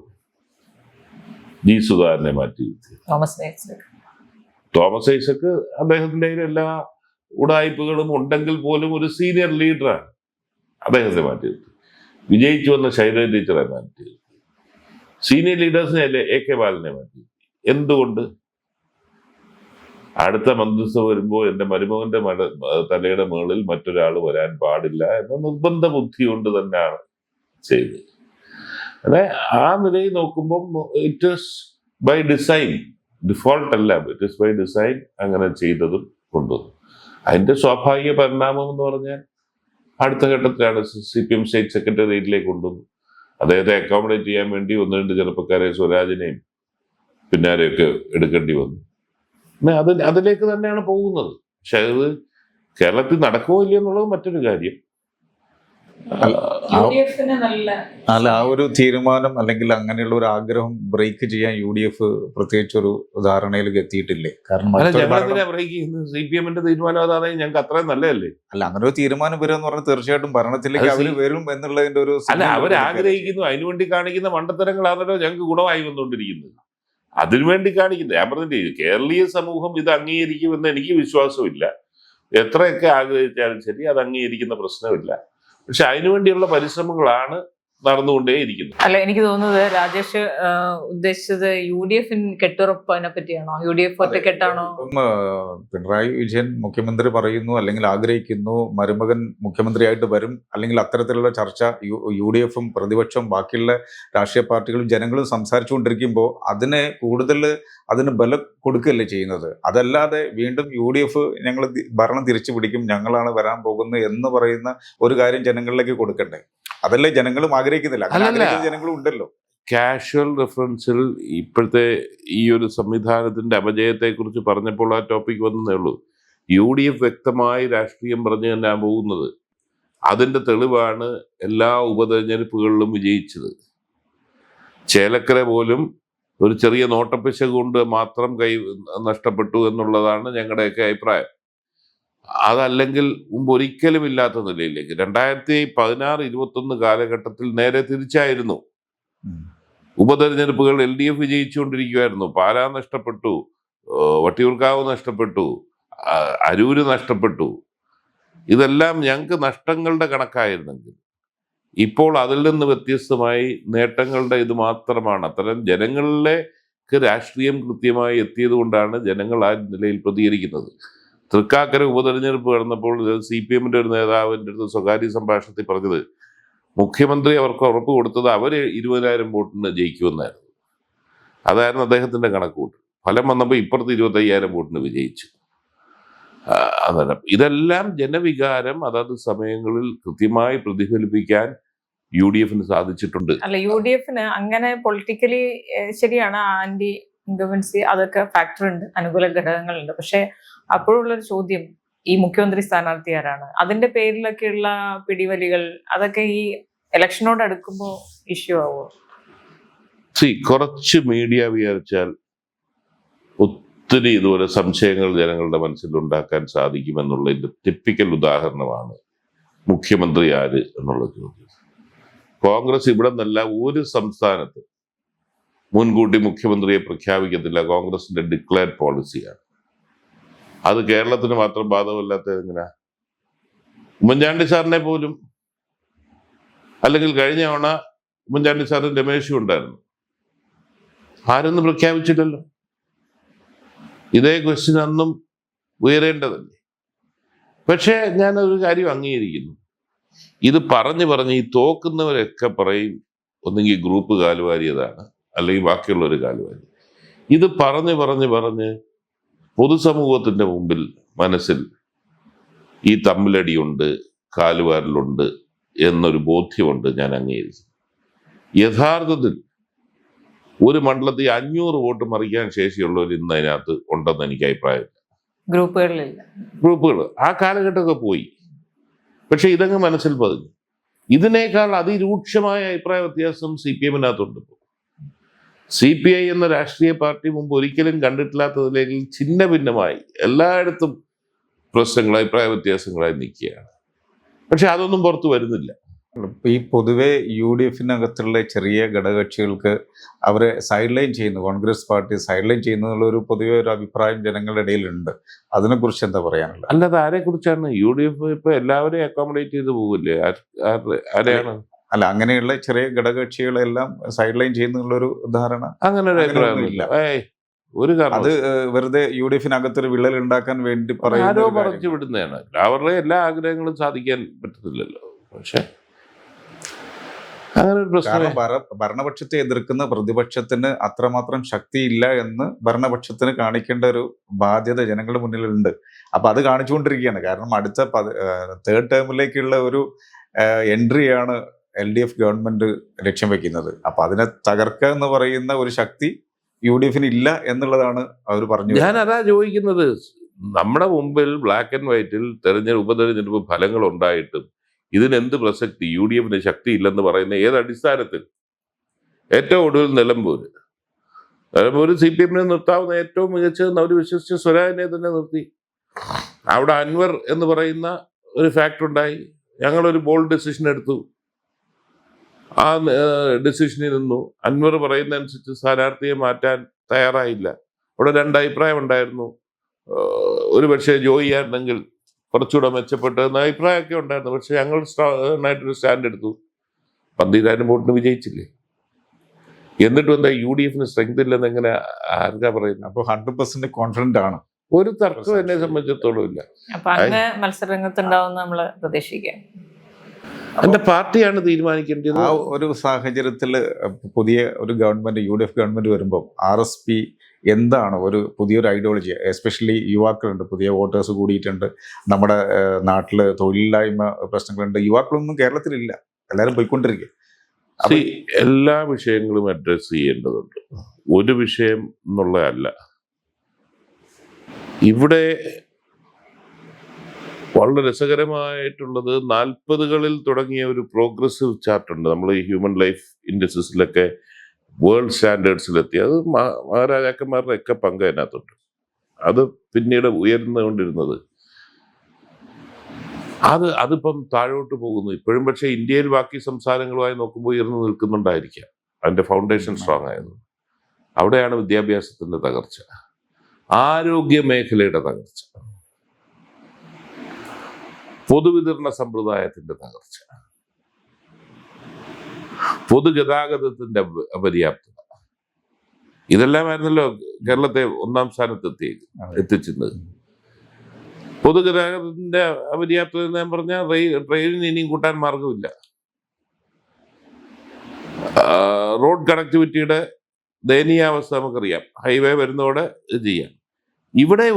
ജി സുധാകരനെ മാറ്റി തോമസ് ഐസക് അദ്ദേഹത്തിന്റെ എല്ലാ ഉടായ്പകളും ഉണ്ടെങ്കിൽ പോലും ഒരു സീനിയർ ലീഡറാണ്, അദ്ദേഹത്തെ മാറ്റി. വിജയിച്ചു വന്ന ശൈലജ ടീച്ചറെ മാറ്റി. സീനിയർ ലീഡേഴ്സിനെ അല്ലേ AK ബാലനെ മാറ്റി. എന്തുകൊണ്ട്? അടുത്ത മന്ത്രിസഭ വരുമ്പോൾ എൻ്റെ മരുമകന്റെ തലയുടെ മുകളിൽ മറ്റൊരാൾ വരാൻ പാടില്ല എന്ന നിർബന്ധ ബുദ്ധി കൊണ്ട് തന്നെയാണ് ചെയ്തത്. അല്ലെ, ആ നിലയിൽ നോക്കുമ്പോൾ it is by design, default അല്ല, ഇറ്റ് ഈസ് ബൈ ഡിസൈൻ അങ്ങനെ ചെയ്തതും കൊണ്ടുവന്നു. അതിന്റെ സ്വാഭാവിക പരിണാമം എന്ന് പറഞ്ഞാൽ അടുത്ത ഘട്ടത്തിലാണ് CPM സ്റ്റേറ്റ് സെക്രട്ടേറിയറ്റിലേക്ക് കൊണ്ടുവന്നു. അദ്ദേഹത്തെ അക്കോമഡേറ്റ് ചെയ്യാൻ വേണ്ടി 1-2 ചെറുപ്പക്കാരെ, സ്വരാജിനെയും പിന്നാരെയൊക്കെ എടുക്കേണ്ടി വന്നു. അതിലേക്ക് തന്നെയാണ് പോകുന്നത്. പക്ഷെ അത് കേരളത്തിൽ നടക്കുമോ ഇല്ല എന്നുള്ളത് മറ്റൊരു കാര്യം. അല്ല, ആ ഒരു തീരുമാനം അല്ലെങ്കിൽ അങ്ങനെയുള്ള ഒരു ആഗ്രഹം ബ്രേക്ക് ചെയ്യാൻ UDF പ്രത്യേകിച്ച് ഒരു ധാരണയിലേക്ക് എത്തിയിട്ടില്ലേ? കാരണം CPMന്റെ തീരുമാനം അതാണെങ്കിൽ ഞങ്ങൾക്ക് അത്രയും നല്ലതല്ലേ? അല്ല, അങ്ങനെ ഒരു തീരുമാനം വരുമെന്ന് പറഞ്ഞാൽ തീർച്ചയായിട്ടും ഭരണത്തിലേക്ക് അവർ വരും എന്നുള്ളതിന്റെ ഒരു അല്ല, അവരാഗ്രഹിക്കുന്നു. അതിനുവേണ്ടി കാണിക്കുന്ന മണ്ടത്തരങ്ങളാണല്ലോ ഞങ്ങൾക്ക് ഗുണമായി വന്നുകൊണ്ടിരിക്കുന്നത്. അതിനുവേണ്ടി കാണിക്കുന്നത്. ഞാൻ പറഞ്ഞില്ലേ, കേരളീയ സമൂഹം ഇത് അംഗീകരിക്കുമെന്ന് എനിക്ക് വിശ്വാസമില്ല. എത്രയൊക്കെ ആഗ്രഹിച്ചാലും ശരി അത് അംഗീകരിക്കുന്ന പ്രശ്നമില്ല. പക്ഷെ അതിനുവേണ്ടിയുള്ള പരിശ്രമങ്ങളാണ് നടന്നുകൊണ്ടേയിരിക്കുന്നു. അല്ല, എനിക്ക് തോന്നുന്നത് രാജേഷ് ഉദ്ദേശിച്ചത് UDF കെട്ടുറപ്പിനെ പറ്റിയാണോ? UDF ഒറ്റക്കെട്ടാണോ? പിണറായി വിജയൻ മുഖ്യമന്ത്രി പറയുന്നു, അല്ലെങ്കിൽ ആഗ്രഹിക്കുന്നു, മരുമകൻ മുഖ്യമന്ത്രിയായിട്ട് വരും, അല്ലെങ്കിൽ അത്തരത്തിലുള്ള ചർച്ച UDF പ്രതിപക്ഷം ബാക്കിയുള്ള രാഷ്ട്രീയ പാർട്ടികളും ജനങ്ങളും സംസാരിച്ചുകൊണ്ടിരിക്കുമ്പോൾ അതിന് ബലം കൊടുക്കുകയല്ലേ ചെയ്യുന്നത്. അതല്ലാതെ വീണ്ടും UDF ഞങ്ങൾ ഭരണം തിരിച്ചു പിടിക്കും, ഞങ്ങളാണ് വരാൻ പോകുന്നത് എന്ന് പറയുന്ന ഒരു കാര്യം ജനങ്ങളിലേക്ക് കൊടുക്കണ്ടേ? അതല്ലേ ജനങ്ങളും ആഗ്രഹിക്കുന്നില്ല. ജനങ്ങളും ഉണ്ടല്ലോ. കാഷ്വൽ റെഫറൻസിൽ ഇപ്പോഴത്തെ ഈ ഒരു സംവിധാനത്തിന്റെ അപജയത്തെക്കുറിച്ച് പറഞ്ഞപ്പോൾ ആ ടോപ്പിക് വന്നതേ ഉള്ളൂ. UDF വ്യക്തമായി രാഷ്ട്രീയം പറഞ്ഞു തന്നെ പോകുന്നത്. അതിന്റെ തെളിവാണ് എല്ലാ ഉപതെരഞ്ഞെടുപ്പുകളിലും വിജയിച്ചത്. ചേലക്കര പോലും ഒരു ചെറിയ നോട്ടപ്പിശ കൊണ്ട് മാത്രം നഷ്ടപ്പെട്ടു എന്നുള്ളതാണ് ഞങ്ങളുടെയൊക്കെ അഭിപ്രായം. അതല്ലെങ്കിൽ മുമ്പ് ഒരിക്കലും ഇല്ലാത്ത നിലയിലേക്ക് 2016-21 കാലഘട്ടത്തിൽ നേരെ തിരിച്ചായിരുന്നു. ഉപതെരഞ്ഞെടുപ്പുകൾ LDF വിജയിച്ചുകൊണ്ടിരിക്കുകയായിരുന്നു. പാലാ നഷ്ടപ്പെട്ടു, വട്ടിയൂർക്കാവ് നഷ്ടപ്പെട്ടു, അരൂര് നഷ്ടപ്പെട്ടു. ഇതെല്ലാം ഞങ്ങൾക്ക് നഷ്ടങ്ങളുടെ കണക്കായിരുന്നെങ്കിൽ ഇപ്പോൾ അതിൽ നിന്ന് വ്യത്യസ്തമായി നേട്ടങ്ങളുടെ ഇത് മാത്രമാണ്. അത്തരം ജനങ്ങളിലേക്ക് രാഷ്ട്രീയം കൃത്യമായി എത്തിയത് കൊണ്ടാണ് ജനങ്ങൾ ആ നിലയിൽ പ്രതികരിക്കുന്നത്. തൃക്കാക്കര ഉപതെരഞ്ഞെടുപ്പ് നടന്നപ്പോൾ CPM-ന്റെ ഒരു നേതാവിൻ്റെ അടുത്ത് സ്വകാര്യ സംഭാഷണത്തിൽ പറഞ്ഞത്, മുഖ്യമന്ത്രി അവർക്ക് ഉറപ്പ് കൊടുത്തത് അവർ 20,000 വോട്ടിന് ജയിക്കുമെന്നായിരുന്നു. അതായിരുന്നു അദ്ദേഹത്തിൻ്റെ കണക്കുകൂട്ട്. ഫലം വന്നപ്പോൾ ഇപ്പുറത്ത് 25,000 വോട്ടിന് വിജയിച്ചു. അന്നേരം ഇതെല്ലാം ജനവികാരം അതത് സമയങ്ങളിൽ കൃത്യമായി പ്രതിഫലിപ്പിക്കാൻ UDF-ന് സാധിച്ചിട്ടുണ്ട്. അല്ല, UDF-ന് അങ്ങനെ പൊളിറ്റിക്കലി ശരിയാണ്, ആന്റി ഇൻകംബൻസി അതൊക്കെ ഫാക്ടർ ഉണ്ട്, അനുകൂല ഘടകങ്ങളുണ്ട്. പക്ഷെ അപ്പോഴുള്ളൊരു ചോദ്യം, ഈ മുഖ്യമന്ത്രി സ്ഥാനാർത്ഥി ആരാണ്? അതിന്റെ പേരിലൊക്കെയുള്ള പിടിവലികൾ അതൊക്കെ ഈ ഇലക്ഷനോട് അടുക്കുമ്പോൾ ഇഷ്യൂ ആവുമോ? കുറച്ച് മീഡിയ വിചാരിച്ചാൽ ഒത്തിരി ഇതുപോലെ സംശയങ്ങൾ ജനങ്ങളുടെ മനസ്സിൽ ഉണ്ടാക്കാൻ സാധിക്കുമെന്നുള്ളതിന്റെ ടിപ്പിക്കൽ ഉദാഹരണമാണ് മുഖ്യമന്ത്രി ആര് എന്നുള്ള ചോദ്യം. കോൺഗ്രസ് ഇവിടെ നിന്നല്ല ഒരു സംസ്ഥാനത്ത് മുൻകൂട്ടി മുഖ്യമന്ത്രിയെ പ്രഖ്യാപിക്കത്തില്ല. കോൺഗ്രസിന്റെ ഡിക്ലെയർഡ് പോളിസിയാണ്. അത് കേരളത്തിന് മാത്രം ബാധകമല്ലാത്തത് എങ്ങനെയാ? ഉമ്മൻചാണ്ടി സാറിനെ പോലും, അല്ലെങ്കിൽ കഴിഞ്ഞ തവണ ഉമ്മൻചാണ്ടി സാറും രമേശും ഉണ്ടായിരുന്നു, ആരൊന്നും പ്രഖ്യാപിച്ചില്ലല്ലോ. ഇതേ ക്വസ്റ്റ്യൻ അന്നും ഉയരേണ്ടതല്ലേ? പക്ഷേ ഞാനൊരു കാര്യം അംഗീകരിക്കുന്നു, ഇത് പറഞ്ഞ് ഈ തോക്കുന്നവരൊക്കെ പറയും ഒന്നെങ്കിൽ ഗ്രൂപ്പ് കാലുവാരിയതാണ്, അല്ലെങ്കിൽ ബാക്കിയുള്ളവർ കാലുവാരി. ഇത് പറഞ്ഞ് പൊതുസമൂഹത്തിന്റെ മുമ്പിൽ മനസ്സിൽ ഈ തമ്മിലടിയുണ്ട്, കാലുവാരലുണ്ട് എന്നൊരു ബോധ്യമുണ്ട്. ഞാൻ അംഗീകരിച്ചു. യഥാർത്ഥത്തിൽ ഒരു മണ്ഡലത്തിൽ 500 വോട്ട് മറിക്കാൻ ശേഷിയുള്ളവർ ഇന്ന് അതിനകത്ത് ഉണ്ടെന്ന് എനിക്ക് അഭിപ്രായമില്ല. ഗ്രൂപ്പുകൾ ആ കാലഘട്ടമൊക്കെ പോയി. പക്ഷെ ഇതങ്ങ് മനസ്സിൽ പതിഞ്ഞു. ഇതിനേക്കാൾ അതിരൂക്ഷമായ അഭിപ്രായ വ്യത്യാസം CPM-നകത്തുണ്ട്. CPI എന്ന രാഷ്ട്രീയ പാർട്ടി മുമ്പ് ഒരിക്കലും കണ്ടിട്ടില്ലാത്തതിലേക്ക് ഛിന്ന ഭിന്നമായി എല്ലായിടത്തും പ്രശ്നങ്ങൾ, അഭിപ്രായ വ്യത്യാസങ്ങളായി നിൽക്കുകയാണ്. പക്ഷെ അതൊന്നും പുറത്തു വരുന്നില്ല. ഈ പൊതുവെ UDF-നകത്തുള്ള ചെറിയ ഘടകകക്ഷികൾക്ക് അവരെ സൈഡ് ലൈൻ ചെയ്യുന്നു, കോൺഗ്രസ് പാർട്ടി സൈഡ് ലൈൻ ചെയ്യുന്നുള്ള ഒരു പൊതുവെ ഒരു അഭിപ്രായം ജനങ്ങളുടെ ഇടയിലുണ്ട്. അതിനെക്കുറിച്ച് എന്താ പറയാനുള്ളത്? അല്ലാതെ ആരെ കുറിച്ചാണ്? UDF ഇപ്പൊ എല്ലാവരെയും അക്കോമഡേറ്റ് ചെയ്ത് പോകില്ലേ? ആരെയാണ്? അല്ല, അങ്ങനെയുള്ള ചെറിയ ഘടകകക്ഷികളെല്ലാം സൈഡ് ലൈൻ ചെയ്യുന്നുള്ളൊരു ധാരണ അങ്ങനെ ഒരു അഭിപ്രായം ഇല്ല. ഒരു കാരണം അത് വെറുതെ UDF-നകത്തൊരു വിള്ളൽ ഉണ്ടാക്കാൻ വേണ്ടി പറഞ്ഞു വിടുന്നതാണ്. അവരുടെ എല്ലാ ആഗ്രഹങ്ങളും സാധിക്കാൻ പറ്റത്തില്ലല്ലോ. പക്ഷെ അങ്ങനെ ഒരു പ്രശ്നം, ഭരണപക്ഷത്തെ എതിർക്കുന്ന പ്രതിപക്ഷത്തിന് അത്രമാത്രം ശക്തിയില്ല എന്ന് ഭരണപക്ഷത്തിന് കാണിക്കേണ്ട ഒരു ബാധ്യത ജനങ്ങളുടെ മുന്നിലുണ്ട്. അപ്പൊ അത് കാണിച്ചുകൊണ്ടിരിക്കുകയാണ്. കാരണം അടുത്ത 3rd ടേമിലേക്കുള്ള ഒരു എൻട്രിയാണ് LDF ഗവൺമെന്റ് ലക്ഷ്യം വെക്കുന്നത്. അപ്പൊ അതിനെ തകർക്കുക എന്ന് പറയുന്ന ഒരു ശക്തി UDF-ന് ഇല്ല എന്നുള്ളതാണ് അവർ പറഞ്ഞു. ഞാൻ അതാ ചോദിക്കുന്നത്. നമ്മുടെ മുമ്പിൽ ബ്ലാക്ക് ആൻഡ് വൈറ്റിൽ ഉപതെരഞ്ഞെടുപ്പ് ഫലങ്ങൾ ഉണ്ടായിട്ടും ഇതിനെന്ത് പ്രസക്തി? UDF-ന് ശക്തി ഇല്ലെന്ന് പറയുന്ന ഏത് അടിസ്ഥാനത്തിൽ? ഏറ്റവും ഒടുവിൽ നിലമ്പൂര് CPM-നെ നിർത്താവുന്ന ഏറ്റവും മികച്ചതെന്ന് അവർ വിശ്വസിച്ച സ്വരാജിനെ തന്നെ നിർത്തി. അവിടെ അൻവർ എന്ന് പറയുന്ന ഒരു ഫാക്ടർ ഉണ്ടായി. ഞങ്ങളൊരു ബോൾഡ് ഡിസിഷൻ എടുത്തു. ആ ഡിസിഷനിൽ നിന്നു. അൻവർ പറയുന്ന അനുസരിച്ച് സ്ഥാനാർത്ഥിയെ മാറ്റാൻ തയ്യാറായില്ല. അവിടെ 2 അഭിപ്രായം ഉണ്ടായിരുന്നു. ഒരു പക്ഷേ ജോയി ആയിരുന്നെങ്കിൽ കുറച്ചുകൂടെ മെച്ചപ്പെട്ട അഭിപ്രായമൊക്കെ ഉണ്ടായിരുന്നു. പക്ഷെ ഞങ്ങൾ ആയിട്ടൊരു സ്റ്റാൻഡ് എടുത്തു. 12,000 വോട്ടിന് വിജയിച്ചില്ലേ? എന്നിട്ടും എന്താ UDF സ്ട്രെങ്ത് ഇല്ലെന്ന് എങ്ങനെ ആർക്കാ പറയുന്നത്? അപ്പോൾ 100% കോൺഫിഡന്റ് ആണ്. ഒരു തർക്കം എന്നെ സംബന്ധിച്ചിടത്തോളം ഇല്ല. അപ്പൊ അങ്ങ് മത്സരരംഗത്തുണ്ടാവും നമ്മൾ പ്രതീക്ഷിക്കാം. എന്റെ പാർട്ടിയാണ് തീരുമാനിക്കേണ്ടത്. ആ ഒരു സാഹചര്യത്തിൽ പുതിയ ഒരു ഗവൺമെന്റ്, UDF ഗവൺമെന്റ് വരുമ്പോൾ RSP എന്താണ് ഒരു പുതിയൊരു ഐഡിയോളജി? എസ്പെഷ്യലി യുവാക്കളുണ്ട്, പുതിയ വോട്ടേഴ്സ് കൂടിയിട്ടുണ്ട്, നമ്മുടെ നാട്ടിൽ തൊഴിലില്ലായ്മ പ്രശ്നങ്ങളുണ്ട്. യുവാക്കളൊന്നും കേരളത്തിലില്ല, എല്ലാവരും പോയിക്കൊണ്ടിരിക്കുക. എല്ലാ വിഷയങ്ങളും അഡ്രസ് ചെയ്യേണ്ടതുണ്ട്. ഒരു വിഷയം എന്നുള്ളതല്ല. ഇവിടെ വളരെ രസകരമായിട്ടുള്ളത് 40കളിൽ തുടങ്ങിയ ഒരു പ്രോഗ്രസീവ് ചാർട്ടുണ്ട്. നമ്മൾ ഈ ഹ്യൂമൻ ലൈഫ് ഇൻഡസ്ട്രീസിലൊക്കെ വേൾഡ് സ്റ്റാൻഡേർഡ്സിലെത്തി. അത് മഹാരാജാക്കന്മാരുടെ ഒക്കെ പങ്ക് അതിനകത്തുണ്ട്. അത് പിന്നീട് ഉയർന്നുകൊണ്ടിരുന്നത് അതിപ്പം താഴോട്ട് പോകുന്നു ഇപ്പോഴും. പക്ഷേ ഇന്ത്യയിൽ ബാക്കി സംസ്ഥാനങ്ങളുമായി നോക്കുമ്പോൾ ഉയർന്നു നിൽക്കുന്നുണ്ടായിരിക്കാം, അതിൻ്റെ ഫൗണ്ടേഷൻ സ്ട്രോങ് ആയത്. അവിടെയാണ് വിദ്യാഭ്യാസത്തിൻ്റെ തകർച്ച, ആരോഗ്യ മേഖലയുടെ തകർച്ച, പൊതുവിതരണ സമ്പ്രദായത്തിന്റെ തകർച്ച, പൊതുഗതാഗതത്തിന്റെ അപര്യാപ്തത. ഇതെല്ലാമായിരുന്നല്ലോ കേരളത്തെ ഒന്നാം സ്ഥാനത്ത് എത്തിച്ചിരുന്നത്. പൊതുഗതാഗതത്തിന്റെ അപര്യാപ്തത എന്ന് ഞാൻ പറഞ്ഞാൽ ട്രെയിനിന് ഇനിയും കൂട്ടാൻ മാർഗമില്ല. റോഡ് കണക്ടിവിറ്റിയുടെ ദയനീയാവസ്ഥ നമുക്കറിയാം. ഹൈവേ വരുന്നതോടെ ഇത് ചെയ്യാം. ഇവിടെ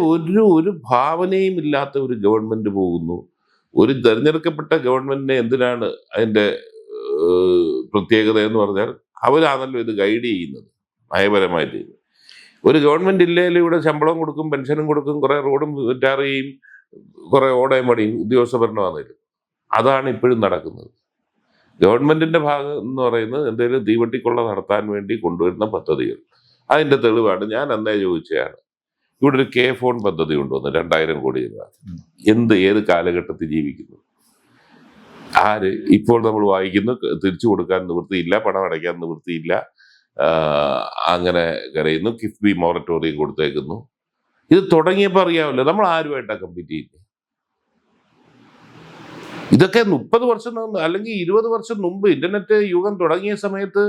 ഒരു ഭാവനയും ഇല്ലാത്ത ഒരു ഗവൺമെന്റ് പോകുന്നു. ഒരു തെരഞ്ഞെടുക്കപ്പെട്ട ഗവൺമെന്റിനെ എന്തിനാണ് അതിൻ്റെ പ്രത്യേകത എന്ന് പറഞ്ഞാൽ അവരാണല്ലോ ഇത് ഗൈഡ് ചെയ്യുന്നത് നയപരമായിട്ട്. ഒരു ഗവൺമെന്റ് ഇല്ലെങ്കിൽ ഇവിടെ ശമ്പളം കൊടുക്കും, പെൻഷനും കൊടുക്കും, കുറെ റോഡും ടാർ ചെയ്യും, കുറെ ഓടയും മടിയും ഉദ്യോഗസ്ഥ ഭരണമാണെങ്കിലും. അതാണ് ഇപ്പോഴും നടക്കുന്നത്. ഗവൺമെന്റിന്റെ ഭാഗം എന്ന് പറയുന്നത് എന്തെങ്കിലും തീവട്ടിക്കൊള്ള നടത്താൻ വേണ്ടി കൊണ്ടുവരുന്ന പദ്ധതികൾ. അതിന്റെ തെളിവാണ് ഞാൻ അന്നേ ചോദിച്ചതാണ്. ഇവിടെ ഒരു K-ഫോൺ പദ്ധതി കൊണ്ടുവന്നു 2000 കോടി രൂപ. ഏത് കാലഘട്ടത്തിൽ ജീവിക്കുന്നു? ആര്? ഇപ്പോൾ നമ്മൾ വായിക്കുന്നു തിരിച്ചു കൊടുക്കാൻ നിവൃത്തിയില്ല, പണം അടയ്ക്കാൻ നിവൃത്തിയില്ല, അങ്ങനെ കരയുന്നു. കിഫ്ബി മൊറട്ടോറിയം കൊടുത്തേക്കുന്നു. ഇത് തുടങ്ങിയപ്പോൾ അറിയാമല്ലോ നമ്മൾ ആരുമായിട്ടാണ് കമ്പീറ്റ് ചെയ്യുന്നത്. ഇതൊക്കെ 30 വർഷം അല്ലെങ്കിൽ 20 വർഷം മുമ്പ് ഇന്റർനെറ്റ് യുഗം തുടങ്ങിയ സമയത്ത്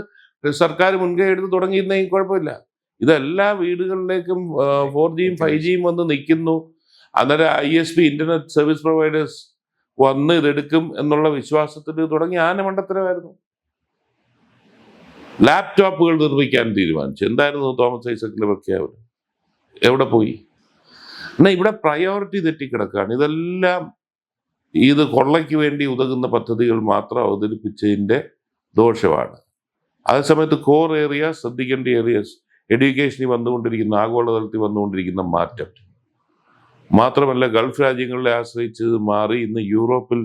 സർക്കാർ മുൻകൈ എടുത്ത് തുടങ്ങിയിരുന്നെങ്കിൽ കുഴപ്പമില്ല. ഇതെല്ലാ വീടുകളിലേക്കും 4Gയും 5Gയും വന്ന് നിൽക്കുന്നു. അന്നേരം ISP ഇന്റർനെറ്റ് സർവീസ് പ്രൊവൈഡേഴ്സ് വന്ന് ഇതെടുക്കും എന്നുള്ള വിശ്വാസത്തിൽ തുടങ്ങി ആനമണ്ടത്തരമായിരുന്നു. ലാപ്ടോപ്പുകൾ നിർമ്മിക്കാൻ തീരുമാനിച്ചു. എന്തായിരുന്നു തോമസ് ഐസക്കിന്റെ പ്രഖ്യാപനം? എവിടെ പോയി? എന്നാൽ ഇവിടെ പ്രയോറിറ്റി തെറ്റിക്കിടക്കുകയാണ്. ഇതെല്ലാം ഇത് കൊള്ളയ്ക്ക് വേണ്ടി ഉതകുന്ന പദ്ധതികൾ മാത്രം അവതരിപ്പിച്ചതിൻ്റെ ദോഷമാണ്. അതേസമയത്ത് കോർ ഏരിയാസ്, ശ്രദ്ധിക്കേണ്ട ഏരിയാസ്, എഡ്യൂക്കേഷനിൽ വന്നുകൊണ്ടിരിക്കുന്ന ആഗോളതലത്തിൽ വന്നുകൊണ്ടിരിക്കുന്ന മാറ്റം മാത്രമല്ല, ഗൾഫ് രാജ്യങ്ങളെ ആശ്രയിച്ച് മാറി ഇന്ന് യൂറോപ്പിൽ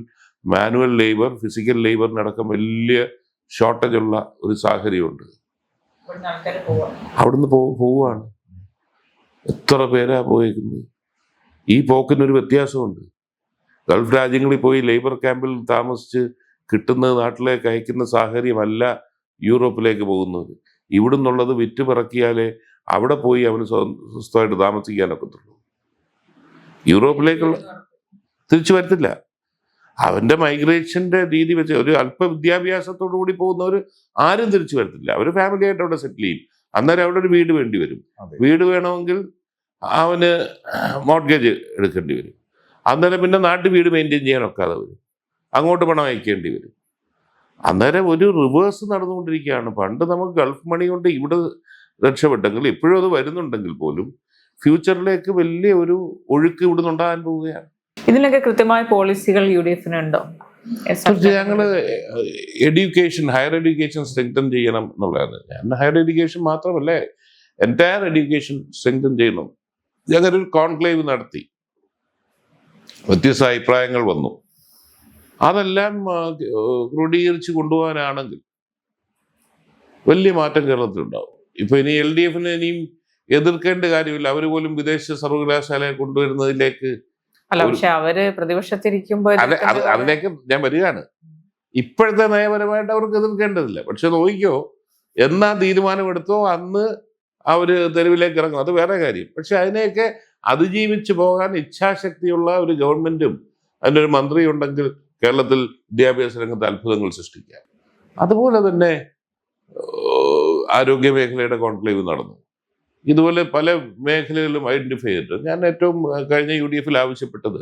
മാനുവൽ ലേബർ, ഫിസിക്കൽ ലേബറിനടക്കം വലിയ ഷോർട്ടേജ് ഉള്ള ഒരു സാഹചര്യമുണ്ട്. അവിടുന്ന് പോവുകയാണ്. എത്ര പേരാ പോയേക്കുന്നത്? ഈ പോക്കിനൊരു വ്യത്യാസമുണ്ട്. ഗൾഫ് രാജ്യങ്ങളിൽ പോയി ലേബർ ക്യാമ്പിൽ താമസിച്ച് കിട്ടുന്നത് നാട്ടിലേക്ക് അയക്കുന്ന സാഹചര്യമല്ല യൂറോപ്പിലേക്ക് പോകുന്നത്. ഇവിടുന്നുള്ളത് വിറ്റ് പിറക്കിയാലേ അവിടെ പോയി അവന് സ്വസ്ഥമായിട്ട് താമസിക്കാനൊക്കത്തുള്ളൂ. യൂറോപ്പിലേക്കുള്ള തിരിച്ചു വരത്തില്ല. അവൻ്റെ മൈഗ്രേഷൻ്റെ രീതി വെച്ച് ഒരു അല്പ വിദ്യാഭ്യാസത്തോടു കൂടി പോകുന്നവർ ആരും തിരിച്ചു വരത്തില്ല. അവർ ഫാമിലിയായിട്ട് അവിടെ സെറ്റിൽ ചെയ്യും. അന്നേരം അവിടെ ഒരു വീട് വേണ്ടി വരും. വീട് വേണമെങ്കിൽ അവന് മോർഗേജ് എടുക്കേണ്ടി വരും. അന്നേരം പിന്നെ നാട്ടിൽ വീട് മെയിൻറ്റെയിൻ ചെയ്യാനൊക്കാതെ വരും. അങ്ങോട്ട് പണം അയക്കേണ്ടി വരും. അന്നേരം ഒരു റിവേഴ്സ് നടന്നുകൊണ്ടിരിക്കുകയാണ്. പണ്ട് നമുക്ക് ഗൾഫ് മണി കൊണ്ട് ഇവിടെ രക്ഷപ്പെട്ടെങ്കിൽ ഇപ്പോഴും അത് വരുന്നുണ്ടെങ്കിൽ പോലും ഫ്യൂച്ചറിലേക്ക് വലിയ ഒരു ഒഴുക്ക് ഇവിടെ നിന്നുണ്ടാകാൻ പോവുകയാണ്. ഇതിനൊക്കെ കൃത്യമായ പോളിസികൾ UDF-നുണ്ടോ? ഞങ്ങൾ എഡ്യൂക്കേഷൻ, ഹയർ എഡ്യൂക്കേഷൻ സ്ട്രെങ്തൻ ചെയ്യണം എന്നുള്ളതാണ്. ഞാൻ ഹയർ എഡ്യൂക്കേഷൻ മാത്രമല്ല, എൻറ്റയർ എഡ്യൂക്കേഷൻ സ്ട്രെങ്തൻ ചെയ്യണം. ഞങ്ങളൊരു കോൺക്ലേവ് നടത്തി, വ്യത്യസ്ത അഭിപ്രായങ്ങൾ വന്നു. അതെല്ലാം ക്രോഡീകരിച്ച് കൊണ്ടുപോകാനാണെങ്കിൽ വലിയ മാറ്റം കേരളത്തിലുണ്ടാവും. ഇപ്പൊ ഇനി LDF-ന് ഇനിയും എതിർക്കേണ്ട കാര്യമില്ല. അവർ പോലും വിദേശ സർവകലാശാലയെ കൊണ്ടുവരുന്നതിലേക്ക് പക്ഷെ അവര് പ്രതിപക്ഷത്തിരിക്കുമ്പോൾ അതിലേക്ക് ഞാൻ വരികയാണ്. ഇപ്പോഴത്തെ നയപരമായിട്ട് അവർക്ക് എതിർക്കേണ്ടതില്ല. പക്ഷെ നോക്കിക്കോ, എന്നാ തീരുമാനമെടുത്തോ അന്ന് അവര് തെരുവിലേക്ക് ഇറങ്ങും. അത് വേറെ കാര്യം. പക്ഷെ അതിനെയൊക്കെ അതിജീവിച്ച് പോകാൻ ഇച്ഛാശക്തിയുള്ള ഒരു ഗവൺമെന്റും അതിൻ്റെ ഒരു മന്ത്രി ഉണ്ടെങ്കിൽ കേരളത്തിൽ വിദ്യാഭ്യാസ രംഗത്ത് അത്ഭുതങ്ങൾ സൃഷ്ടിക്കാം. അതുപോലെ തന്നെ ആരോഗ്യ മേഖലയുടെ കോൺക്ലേവ് നടന്നു. ഇതുപോലെ പല മേഖലകളിലും ഐഡന്റിഫൈ ചെയ്തിട്ട് ഞാൻ ഏറ്റവും കഴിഞ്ഞ UDF ആവശ്യപ്പെട്ടത്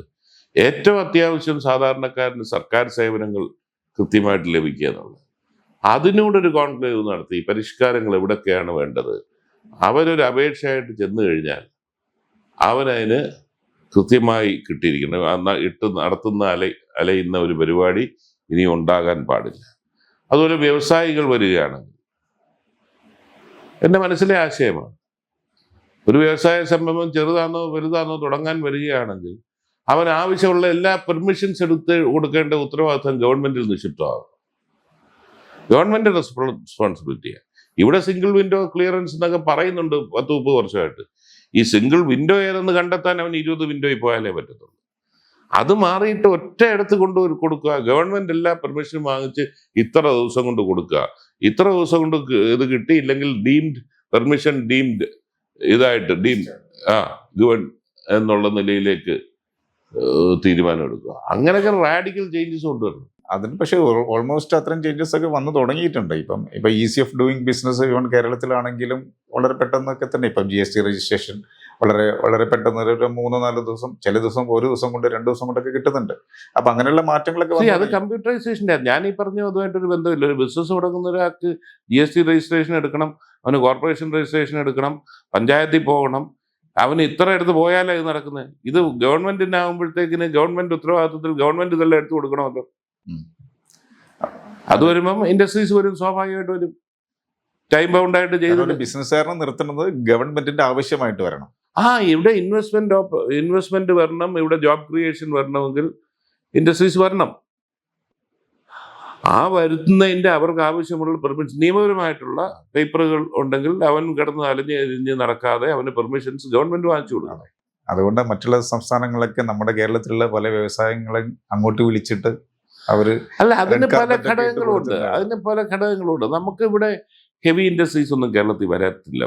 ഏറ്റവും അത്യാവശ്യം സാധാരണക്കാരന് സർക്കാർ സേവനങ്ങൾ കൃത്യമായിട്ട് ലഭിക്കുക എന്നുള്ളത്. അതിനോടൊരു കോൺക്ലേവ് നടത്തി പരിഷ്കാരങ്ങൾ എവിടൊക്കെയാണ് വേണ്ടത്, അവരൊരു അപേക്ഷയായിട്ട് ചെന്നു കഴിഞ്ഞാൽ അവനതിന് കൃത്യമായി കിട്ടിയിരിക്കണം. നടത്തുന്ന അലയുന്ന ഒരു പരിപാടി ഇനി ഉണ്ടാകാൻ പാടില്ല. അതുപോലെ വ്യവസായികൾ വരികയാണെങ്കിൽ എൻ്റെ മനസ്സിലെ ആശയമാണ്, ഒരു വ്യവസായ സംരംഭം ചെറുതാണോ വലുതാണോ തുടങ്ങാൻ വരികയാണെങ്കിൽ അവൻ ആവശ്യമുള്ള എല്ലാ പെർമിഷൻസ് എടുത്ത് കൊടുക്കേണ്ട ഉത്തരവാദിത്വം ഗവൺമെന്റിൽ നിക്ഷിപ്തമാകും. ഗവൺമെന്റ് റെസ്പോൺസിബിലിറ്റിയാണ്. ഇവിടെ സിംഗിൾ വിൻഡോ ക്ലിയറൻസ് എന്നൊക്കെ പറയുന്നുണ്ട് 10-30 വർഷമായിട്ട്. ഈ സിംഗിൾ വിൻഡോ ഏതെന്ന് കണ്ടെത്താൻ അവൻ 20 വിൻഡോയിൽ പോയാലേ പറ്റത്തുള്ളൂ. അത് മാറിയിട്ട് ഒറ്റ ഇടത്ത് കൊണ്ട് കൊടുക്കുക. ഗവൺമെന്റ് എല്ലാ പെർമിഷനും വാങ്ങിച്ച് ഇത്ര ദിവസം കൊണ്ട് കൊടുക്കുക. ഇത്ര ദിവസം കൊണ്ട് ഇത് കിട്ടിയില്ലെങ്കിൽ ഡീംഡ് പെർമിഷൻ ഡീംഡ് ഗവൺ എന്നുള്ള നിലയിലേക്ക് തീരുമാനം എടുക്കുക. അങ്ങനെയൊക്കെ റാഡിക്കൽ ചേഞ്ചസ് കൊണ്ടുവരണം. അതിന് പക്ഷേ ഓൾമോസ്റ്റ് അത്രയും ചേഞ്ചസ് ഒക്കെ വന്നു തുടങ്ങിയിട്ടുണ്ട്. ഇപ്പം easy of doing business even കേരളത്തിലാണെങ്കിലും വളരെ പെട്ടെന്നൊക്കെ തന്നെ ഇപ്പം GST രജിസ്ട്രേഷൻ വളരെ പെട്ടെന്ന് ഒരു 3-4 ദിവസം, ചില ദിവസം 1 ദിവസം കൊണ്ട് 2 ദിവസം കൊണ്ടൊക്കെ കിട്ടുന്നുണ്ട്. അപ്പൊ അങ്ങനെയുള്ള മാറ്റങ്ങളൊക്കെ അത് കമ്പ്യൂട്ടറൈസേഷൻ്റെ ഞാൻ ഈ പറഞ്ഞ അതുമായിട്ടൊരു ബന്ധമില്ല. ഒരു ബിസിനസ് തുടങ്ങുന്ന ഒരാൾക്ക് GST രജിസ്ട്രേഷൻ എടുക്കണം, അവന് കോർപ്പറേഷൻ രജിസ്ട്രേഷൻ എടുക്കണം, പഞ്ചായത്തിൽ പോകണം, അവന് ഇത്ര എടുത്ത് പോയാലേ ഇത് നടക്കുന്നത്. ഇത് ഗവൺമെന്റിന് ആകുമ്പോഴത്തേക്കിന് ഗവൺമെന്റ് ഉത്തരവാദിത്വത്തിൽ ഗവൺമെന്റ് ഇതെല്ലാം എടുത്ത് കൊടുക്കണമല്ലോ. അത് വരുമ്പം ഇൻഡസ്ട്രീസ് വരും, സ്വാഭാവികമായിട്ട് വരും. ടൈം ബൗണ്ട് ആയിട്ട് ചെയ്ത് ബിസിനസ്സുകാരനെ നിർത്തുന്നത് ഗവൺമെന്റിന്റെ ആവശ്യമായിട്ട് വരണം. ഇവിടെ ഇൻവെസ്റ്റ്മെന്റ് വരണം, ഇവിടെ ജോബ് ക്രിയേഷൻ വരണമെങ്കിൽ ഇൻഡസ്ട്രീസ് വരണം. ആ വരുത്തുന്നതിന്റെ അവർക്ക് ആവശ്യമുള്ള പെർമിഷൻ, നിയമപരമായിട്ടുള്ള പേപ്പറുകൾ ഉണ്ടെങ്കിൽ അവൻ കിടന്ന് അലിഞ്ഞ് നടക്കാതെ അവന് പെർമിഷൻസ് ഗവൺമെന്റ് വാങ്ങിച്ചു കൊടുക്കണം. അതുകൊണ്ട് മറ്റുള്ള സംസ്ഥാനങ്ങളൊക്കെ നമ്മുടെ കേരളത്തിലുള്ള പല വ്യവസായങ്ങളെയും അങ്ങോട്ട് വിളിച്ചിട്ട് അതിന് പല ഘടകങ്ങളുണ്ട്. നമുക്ക് ഇവിടെ ഹെവി ഇൻഡസ്ട്രീസ് ഒന്നും കേരളത്തിൽ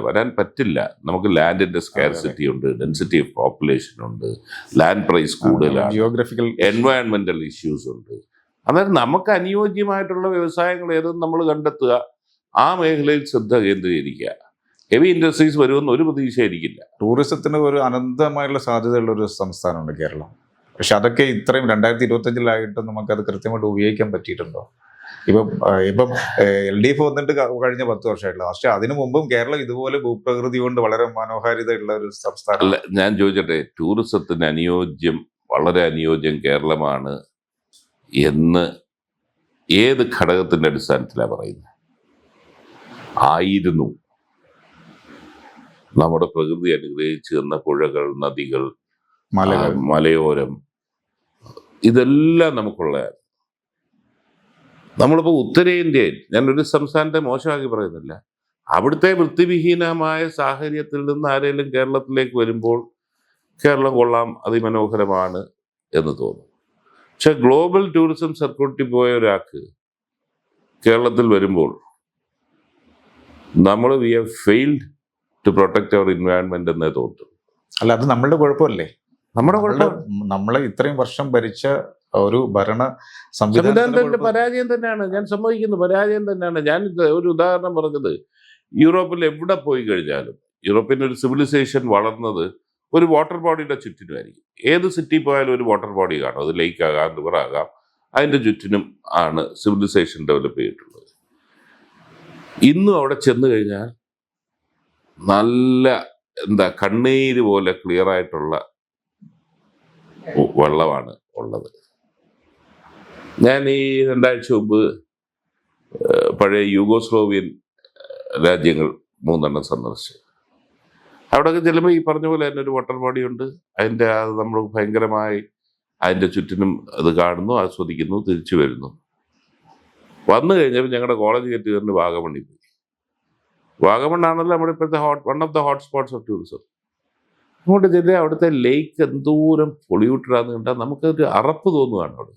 വരാൻ പറ്റില്ല. നമുക്ക് ലാൻഡിന്റെ സ്കാർസിറ്റി ഉണ്ട്, ഡെൻസിറ്റി ഓഫ് പോപ്പുലേഷൻ ഉണ്ട്, ലാൻഡ് പ്രൈസ് കൂടുതലാണ്, ജിയോഗ്രഫിക്കൽ എൻവയൺമെന്റൽ ഇഷ്യൂസ് ഉണ്ട്. അതായത് നമുക്ക് അനുയോജ്യമായിട്ടുള്ള വ്യവസായങ്ങൾ ഏതെന്ന് നമ്മൾ കണ്ടെത്തുക, ആ മേഖലയിൽ ശ്രദ്ധ കേന്ദ്രീകരിക്കുക. ഹെവി ഇൻഡസ്ട്രീസ് വരുമെന്ന് ഒരു പ്രതീക്ഷയായിരിക്കില്ല. ടൂറിസത്തിന് ഒരു അനന്തമായുള്ള സാധ്യതയുള്ള ഒരു സംസ്ഥാനമാണ് കേരളം. പക്ഷെ അതൊക്കെ ഇത്രയും 2025 നമുക്കത് കൃത്യമായിട്ട് ഉപയോഗിക്കാൻ പറ്റിയിട്ടുണ്ടോ? ഇപ്പം LDF വന്നിട്ട് കഴിഞ്ഞ 10 വർഷമായിട്ടുള്ള, പക്ഷെ അതിനു മുമ്പും കേരളം ഇതുപോലെ ഭൂപ്രകൃതി കൊണ്ട് വളരെ മനോഹാരിത ഉള്ള ഒരു സംസ്ഥാനം. അല്ല, ഞാൻ ചോദിച്ചട്ടെ, ടൂറിസത്തിന് വളരെ അനുയോജ്യം കേരളമാണ് എന്ന് ഏത് ഘടകത്തിന്റെ അടിസ്ഥാനത്തിലാണ് പറയുന്നത്? ആയിരുന്നു. നമ്മുടെ പ്രകൃതി അനുഗ്രഹിച്ചു തന്ന പുഴകൾ, നദികൾ, മലയോരം, ഇതെല്ലാം നമുക്കുള്ളതാണ്. നമ്മളിപ്പോൾ ഉത്തരേന്ത്യയിൽ, ഞാനൊരു സംസ്ഥാനത്തെ മോശമാക്കി പറയുന്നില്ല, അവിടുത്തെ വൃത്തിവിഹീനമായ സാഹചര്യത്തിൽ നിന്ന് ആരെങ്കിലും കേരളത്തിലേക്ക് വരുമ്പോൾ കേരളം കൊള്ളാം, അതിമനോഹരമാണ് എന്ന് തോന്നും. പക്ഷെ ഗ്ലോബൽ ടൂറിസം സർക്യൂട്ടിൽ പോയ ഒരാൾക്ക് കേരളത്തിൽ വരുമ്പോൾ we have failed to protect our environment എന്നേ തോന്നും. അല്ല, അത് നമ്മളുടെ കുഴപ്പമല്ലേ? നമ്മളെ ഇത്രയും വർഷം ഭരിച്ച ഒരു ഭരണ സംവിധാനത്തിന്റെ പരാജയം തന്നെയാണ്. ഞാൻ സമ്മതിക്കുന്നു, പരാജയം തന്നെയാണ്. ഞാൻ ഒരു ഉദാഹരണം പറഞ്ഞത്, യൂറോപ്പിൽ എവിടെ പോയി കഴിഞ്ഞാലും യൂറോപ്പിന്റെ ഒരു സിവിലൈസേഷൻ വളർന്നത് ഒരു വാട്ടർ ബോഡിയുടെ ചുറ്റിനുമായിരിക്കും. ഏത് സിറ്റി പോയാലും ഒരു വാട്ടർ ബോഡി കാണും. അത് ലേക്ക് ആകാം, റിവർ ആകാം, അതിൻ്റെ ചുറ്റിനും ആണ് സിവിലൈസേഷൻ ഡെവലപ്പ് ചെയ്തിട്ടുള്ളത്. ഇന്നും അവിടെ ചെന്ന് കഴിഞ്ഞാൽ നല്ല കണ്ണീര് പോലെ ക്ലിയർ ആയിട്ടുള്ള വെള്ളമാണ് ഉള്ളത്. ഞാൻ ഈ 2 ആഴ്ച മുമ്പ് പഴയ യൂഗോസ്ലോവിയൻ രാജ്യങ്ങൾ 3 സന്ദർശിച്ചു. അവിടെയൊക്കെ ചെല്ലുമ്പോൾ ഈ പറഞ്ഞ പോലെ തന്നെ ഒരു വാട്ടർ ബോഡി ഉണ്ട്. അത് നമ്മൾ ഭയങ്കരമായി അതിൻ്റെ ചുറ്റിനും അത് കാണുന്നു, ആസ്വദിക്കുന്നു, തിരിച്ചു വരുന്നു. വന്നു കഴിഞ്ഞപ്പോൾ ഞങ്ങളുടെ കോളേജ് ഗെറ്റ് കയറി വാഗമണ്ണിൽ പോയി. വാഗമണ്ണാണല്ലോ നമ്മുടെ ഇപ്പോഴത്തെ one of the hot spots of tourism. അങ്ങോട്ട് ചെല്ലുക, അവിടുത്തെ ലേക്ക് എന്തോരം പൊള്യൂട്ടഡാന്ന് കണ്ടാൽ നമുക്കൊരു അറപ്പ് തോന്നുകയാണ്. അവിടെ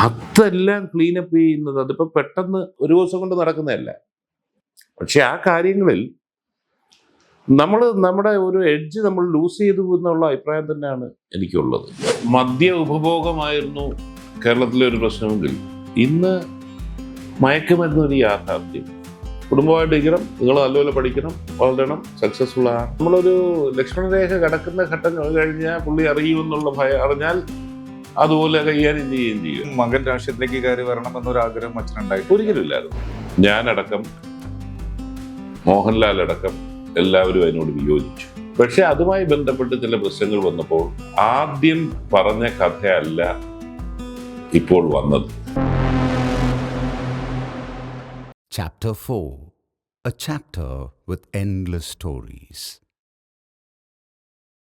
അതെല്ലാം ക്ലീനപ്പ് ചെയ്യുന്നത് അതിപ്പോൾ പെട്ടെന്ന് ഒരു ദിവസം കൊണ്ട് നടക്കുന്നതല്ല. പക്ഷെ ആ കാര്യങ്ങളിൽ നമ്മുടെ ഒരു എഡ്ജ് നമ്മൾ ലൂസ് ചെയ്തു എന്നുള്ള അഭിപ്രായം തന്നെയാണ് എനിക്കുള്ളത്. മദ്യ ഉപഭോഗമായിരുന്നു കേരളത്തിലെ ഒരു പ്രശ്നമെങ്കിൽ ഇന്ന് മയക്കുമരുന്ന് ഒരു യാഥാർത്ഥ്യം. കുടുംബമായിട്ടിരിക്കണം, നിങ്ങൾ നല്ലപോലെ പഠിക്കണം, വളരണം, സക്സസ്ഫുൾ ആണ്. നമ്മളൊരു ലക്ഷ്മണരേഖ കടക്കുന്ന ഘട്ടം കഴിഞ്ഞാൽ പുള്ളി അറിയുമെന്നുള്ള ഭയം അറിഞ്ഞാൽ അതുപോലെ കൈകാര്യം ചെയ്യുകയും ചെയ്യും. മകൻ രാഷ്ട്രീയത്തിലേക്ക് കയറി വരണമെന്നൊരാഗ്രഹം അച്ഛനുണ്ടായി? ഒരിക്കലുമില്ലായിരുന്നു. ഞാനടക്കം, മോഹൻലാൽ അടക്കം എല്ലാവരും അതിനോട് വിയോജിച്ചു. പക്ഷെ അതുമായി ബന്ധപ്പെട്ട് ചില പ്രശ്നങ്ങൾ വന്നപ്പോൾ ആദ്യം പറഞ്ഞ കഥയല്ല ഇപ്പോൾ വന്നത്. Chapter 4. A chapter with endless stories.